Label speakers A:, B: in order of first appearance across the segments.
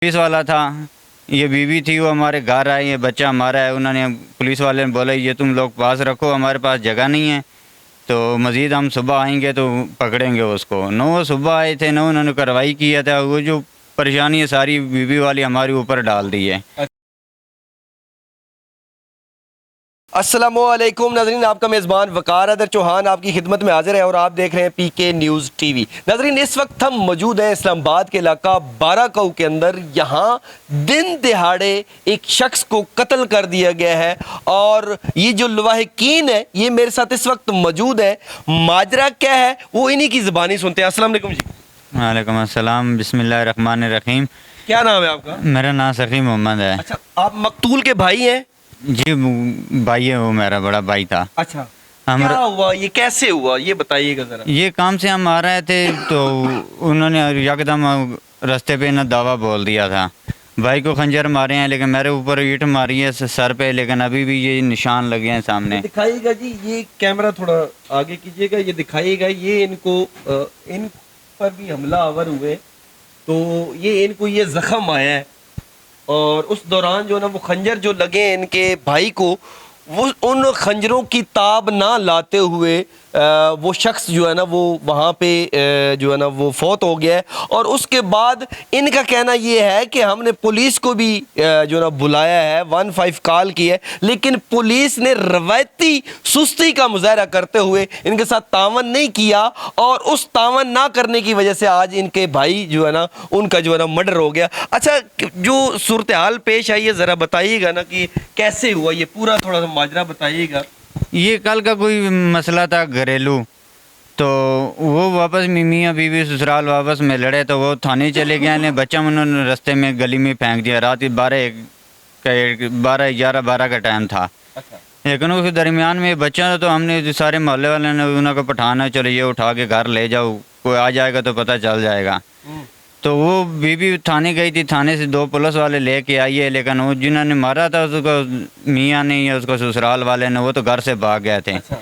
A: Police वाला था, ये बीवी थी, वो हमारे घर आई, ये बच्चा हमारा है। उन्होंने पुलिस वाले ने बोला ये तुम लोग पास रखो, हमारे पास जगह नहीं है, तो मज़ीद हम सुबह आएंगे तो पकड़ेंगे उसको। न वो सुबह आए थे, न उन्होंने कार्रवाई किया था। वो जो परेशानी है सारी बीवी वाली हमारे ऊपर डाल दी है।
B: अस्सलामुअलैकुम नाज़रीन, आपका मेज़बान वकार अदर चौहान आपकी खिदमत में हाजिर है और आप देख रहे हैं पीके न्यूज़ टीवी। नाज़रीन, इस वक्त हम मौजूद हैं इस्लामाबाद के इलाका बाराकाऊ के अंदर। यहाँ दिन दिहाड़े एक शख्स को कत्ल कर दिया गया है और ये जो लवाहिकीन है ये मेरे साथ इस वक्त मौजूद है। माजरा क्या है वो इन्हीं की ज़बानी सुनते हैं। अस्सलाम वालेकुम जी।
A: वालेकुम अस्सलाम, बिस्मिल्लाहिर्रहमानिर्रहीम।
B: क्या नाम है आपका?
A: मेरा नाम सखी मोहम्मद है।
B: अच्छा, आप मकतूल के भाई हैं?
A: जी भाई है, वो मेरा बड़ा भाई था।
B: अच्छा, क्या हुआ, ये कैसे हुआ, ये बताइएगा ज़रा।
A: ये काम से हम आ रहे थे तो उन्होंने यकदम रास्ते पे ना दावा बोल दिया था। भाई को खंजर मारे हैं, लेकिन मेरे ऊपर ईंट मारी है सर पे, लेकिन अभी भी ये निशान लगे हैं सामने।
B: दिखाइएगा जी, ये कैमरा थोड़ा आगे कीजिएगा, ये दिखाइएगा। ये इनको इन पर भी हमला आवर हुए तो ये इनको ये जख्म आया है और उस दौरान जो है ना वो खंजर जो लगे इनके भाई को, वो उन खंजरों की ताब ना लाते हुए वो शख्स जो है ना वो वहाँ पे जो है ना वो फौत हो गया है। और उसके बाद इनका कहना ये है कि हमने पुलिस को भी जो है ना बुलाया है, 15 कॉल की है, लेकिन पुलिस ने रवायती सुस्ती का मुजाहरा करते हुए इनके साथ तावन नहीं किया और उस तावन ना करने की वजह से आज इनके भाई जो है ना उनका जो है ना मर्डर हो गया। अच्छा, जो सूरत हाल पेश आई है ज़रा बताइएगा ना कि कैसे हुआ, ये पूरा थोड़ा सा माजरा बताइएगा।
A: ये कल का कोई मसला था घरेलू, तो वो वापस मियाँ बीवी ससुराल वापस में लड़े, तो वो थाने चले गए ने। बच्चा उन्होंने रास्ते में गली में फेंक दिया। रात 12 का टाइम था।
B: अच्छा।
A: लेकिन उस दरमियान में बच्चा तो हमने सारे मोहल्ले वाले ने उन्होंने पठाना, चलो ये उठा के घर ले जाओ, कोई आ जाएगा तो पता चल जाएगा। तो वो बीवी थाने गई थी, थाने से 2 पुलिस वाले लेके आई है, लेकिन वो जिन्होंने मारा था उसको मियाँ ने या उसको ससुराल वाले ने, वो तो घर से भाग गए थे।
B: अच्छा।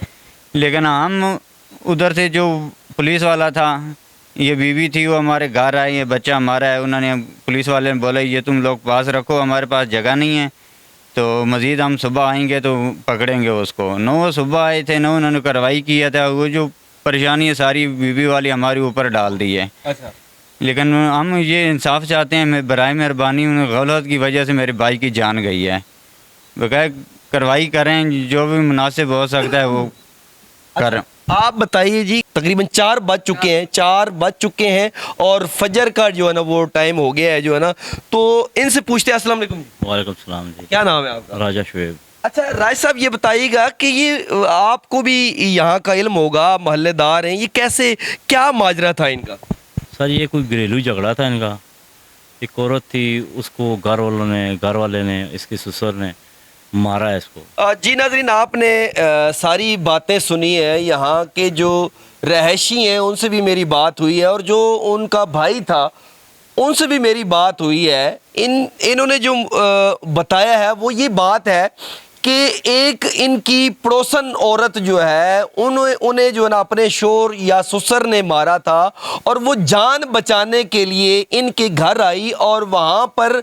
A: लेकिन हम उधर से जो पुलिस वाला था, ये बीवी थी, वो हमारे घर आई, ये बच्चा हमारा है। उन्होंने पुलिस वाले ने बोला ये तुम लोग पास रखो, हमारे पास जगह नहीं है, तो मज़ीद हम सुबह आएंगे तो पकड़ेंगे उसको। न वो सुबह आए थे, न उन्होंने कार्रवाई किया था। वो जो परेशानी है सारी बीवी वाली हमारे ऊपर डाल दी है।
B: अच्छा।
A: लेकिन हम ये इंसाफ चाहते हैं, बराए मेहरबानी, उन गलत की वजह से मेरे भाई की जान गई है। बकाया कार्रवाई करें, जो भी मुनासिब हो सकता है वो करें।
B: आप बताइए जी, तकरीबन 4 बज चुके हैं और फजर का जो है ना वो टाइम हो गया है जो है ना, तो इनसे पूछते हैं। अस्सलाम वालेकुम।
C: वालेकुम सलाम जी।
B: क्या नाम है आपका?
C: राजा शुएब।
B: अच्छा राज साहब, ये बताइएगा कि ये आपको भी यहाँ का इल्म होगा, मोहल्लेदार हैं, ये कैसे, क्या माजरा था इनका?
C: सर ये कोई घरेलू झगड़ा था इनका। एक औरत थी, उसको घर वाले ने इसके ससुर ने मारा है इसको।
B: जी नाज़रीन, आपने सारी बातें सुनी है। यहाँ के जो रहायशी हैं उनसे भी मेरी बात हुई है और जो उनका भाई था उनसे भी मेरी बात हुई है। इन्होंने जो बताया है वो ये बात है कि एक इनकी पड़ोसन औरत जो है उन्हें जो है ना अपने शोर या ससुर ने मारा था और वो जान बचाने के लिए इनके घर आई और वहाँ पर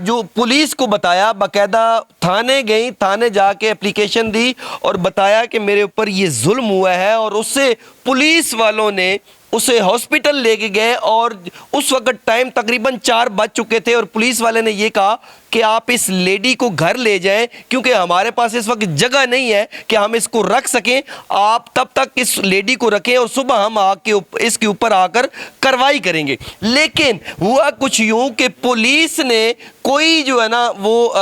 B: जो पुलिस को बताया, बाकायदा थाने गई, थाने जाके एप्लीकेशन दी और बताया कि मेरे ऊपर ये जुल्म हुआ है। और उससे पुलिस वालों ने उसे हॉस्पिटल लेके गए और उस वक्त टाइम तकरीबन 4 बज चुके थे और पुलिस वाले ने ये कहा कि आप इस लेडी को घर ले जाएं क्योंकि हमारे पास इस वक्त जगह नहीं है कि हम इसको रख सकें। आप तब तक इस लेडी को रखें और सुबह हम आके इसके ऊपर आकर कार्रवाई करेंगे। लेकिन हुआ कुछ यूं कि पुलिस ने कोई जो है ना वो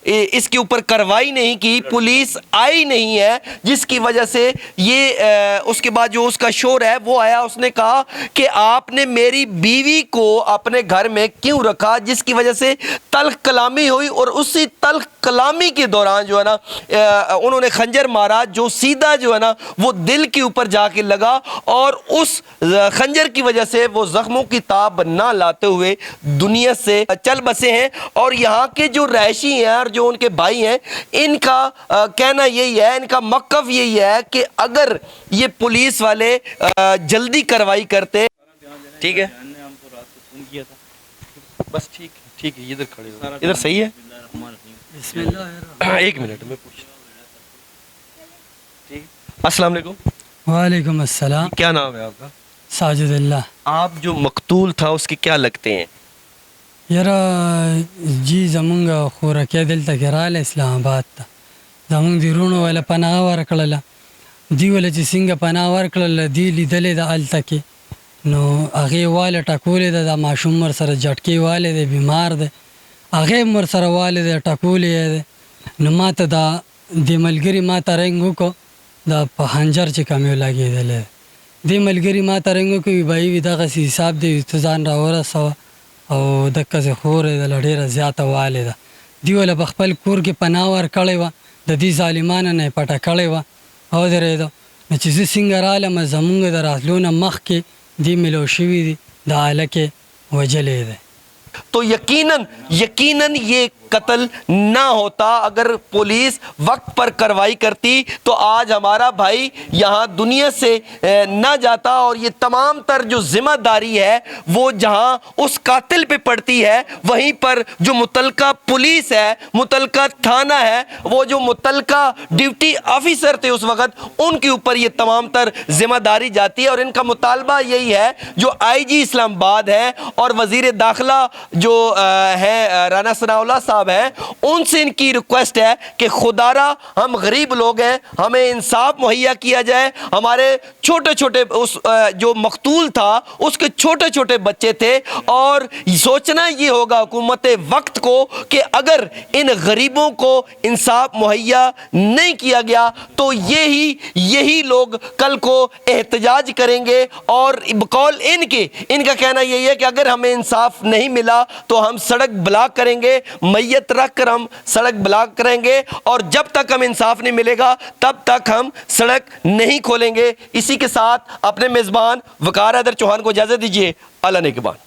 B: इसके ऊपर कार्रवाई नहीं की, पुलिस आई नहीं है, जिसकी वजह से ये उसके बाद जो उसका शोर है वो आया, उसने कहा कि आपने मेरी बीवी को अपने घर में क्यों रखा, जिसकी वजह से तल्ख कलामी हुई और उसी तल्ख कलामी के दौरान जो है ना उन्होंने खंजर मारा जो सीधा जो है ना वो दिल के ऊपर जाके लगा और उस खंजर की वजह से वो जख्मों की ताब ना लाते हुए दुनिया से चल बसे हैं। और यहाँ के जो रहायशी हैं और जो उनके भाई हैं, इनका कहना यही है, इनका मौक़िफ़ यही है कि अगर ये पुलिस वाले जल्दी कार्रवाई करते, ठीक है,
C: हमको रात को फोन किया था,
B: बस ठीक है। ٹھیک ہے ادھر کھڑے ہو ادھر صحیح ہے
D: بسم اللہ
B: ایک منٹ میں پوچھ ٹھیک السلام علیکم
D: وعلیکم السلام.
B: کیا نام ہے آپ کا
D: ساجد اللہ.
B: آپ جو مقتول تھا اس کے کیا لگتے ہیں
D: یرا جی زمونږ خوراکیا دلته کې راغله اسلام آباد ته زمونږ د وروڼو وله پناه ورکړله دوی وله چې څنګه پناه ورکړله دوی لیدلې ده هلته کې نو هغې واله ټکولې ده دا ماشوم ورسره جټکې والی دی بیمار دی هغې هم ورسره والی دی ټکولې یې دی نو ما ته دا د ملګري ما ته رنګ وکړو دا په خنجر چې کوم یو لګېدلی دی دې ملګري ما ته رنګ وکړو وي بهیي وي دغسې حساب دی ته ځان راورسوه او دقسې خور یې دله ډېره زیاته والې ده دوی وله په خپل کور کې پناه ورکړې وه د دې ظالمانو نه یې پټه کړې وه ودرېدو نو چې زه څنګه رالم زمونږ د راتلو نه مخکې دی ملو شوي دي د هلک یې وجلی دی
B: تو یقیناً یہ قتل نہ ہوتا اگر پولیس وقت پر کارروائی کرتی تو آج ہمارا بھائی یہاں دنیا سے نہ جاتا اور یہ تمام تر جو ذمہ داری ہے وہ جہاں اس قاتل پہ پڑتی ہے وہیں پر جو متعلقہ پولیس ہے متعلقہ تھانہ ہے وہ جو متعلقہ ڈیوٹی آفیسر تھے اس وقت ان کے اوپر یہ تمام تر ذمہ داری جاتی ہے اور ان کا مطالبہ یہی ہے جو آئی جی اسلام آباد ہے اور وزیر داخلہ جو ہے رانا ثناء اللہ صاحب ہیں ان سے ان کی ریکویسٹ ہے کہ خدارا ہم غریب لوگ ہیں ہمیں انصاف مہیا کیا جائے ہمارے چھوٹے چھوٹے اس جو مقتول تھا اس کے چھوٹے چھوٹے بچے تھے اور سوچنا یہ ہوگا حکومت وقت کو کہ اگر ان غریبوں کو انصاف مہیا نہیں کیا گیا تو یہی لوگ کل کو احتجاج کریں گے اور بقول ان کا کہنا یہی ہے کہ اگر ہمیں انصاف نہیں ملا تو ہم سڑک بلاک کریں گے میت رکھ کر ہم سڑک بلاک کریں گے اور جب تک ہم انصاف نہیں ملے گا تب تک ہم سڑک نہیں کھولیں گے. اسی کے ساتھ اپنے میزبان وقار حیدر چوہان کو اجازت دیجیے. اللہ نگہبان.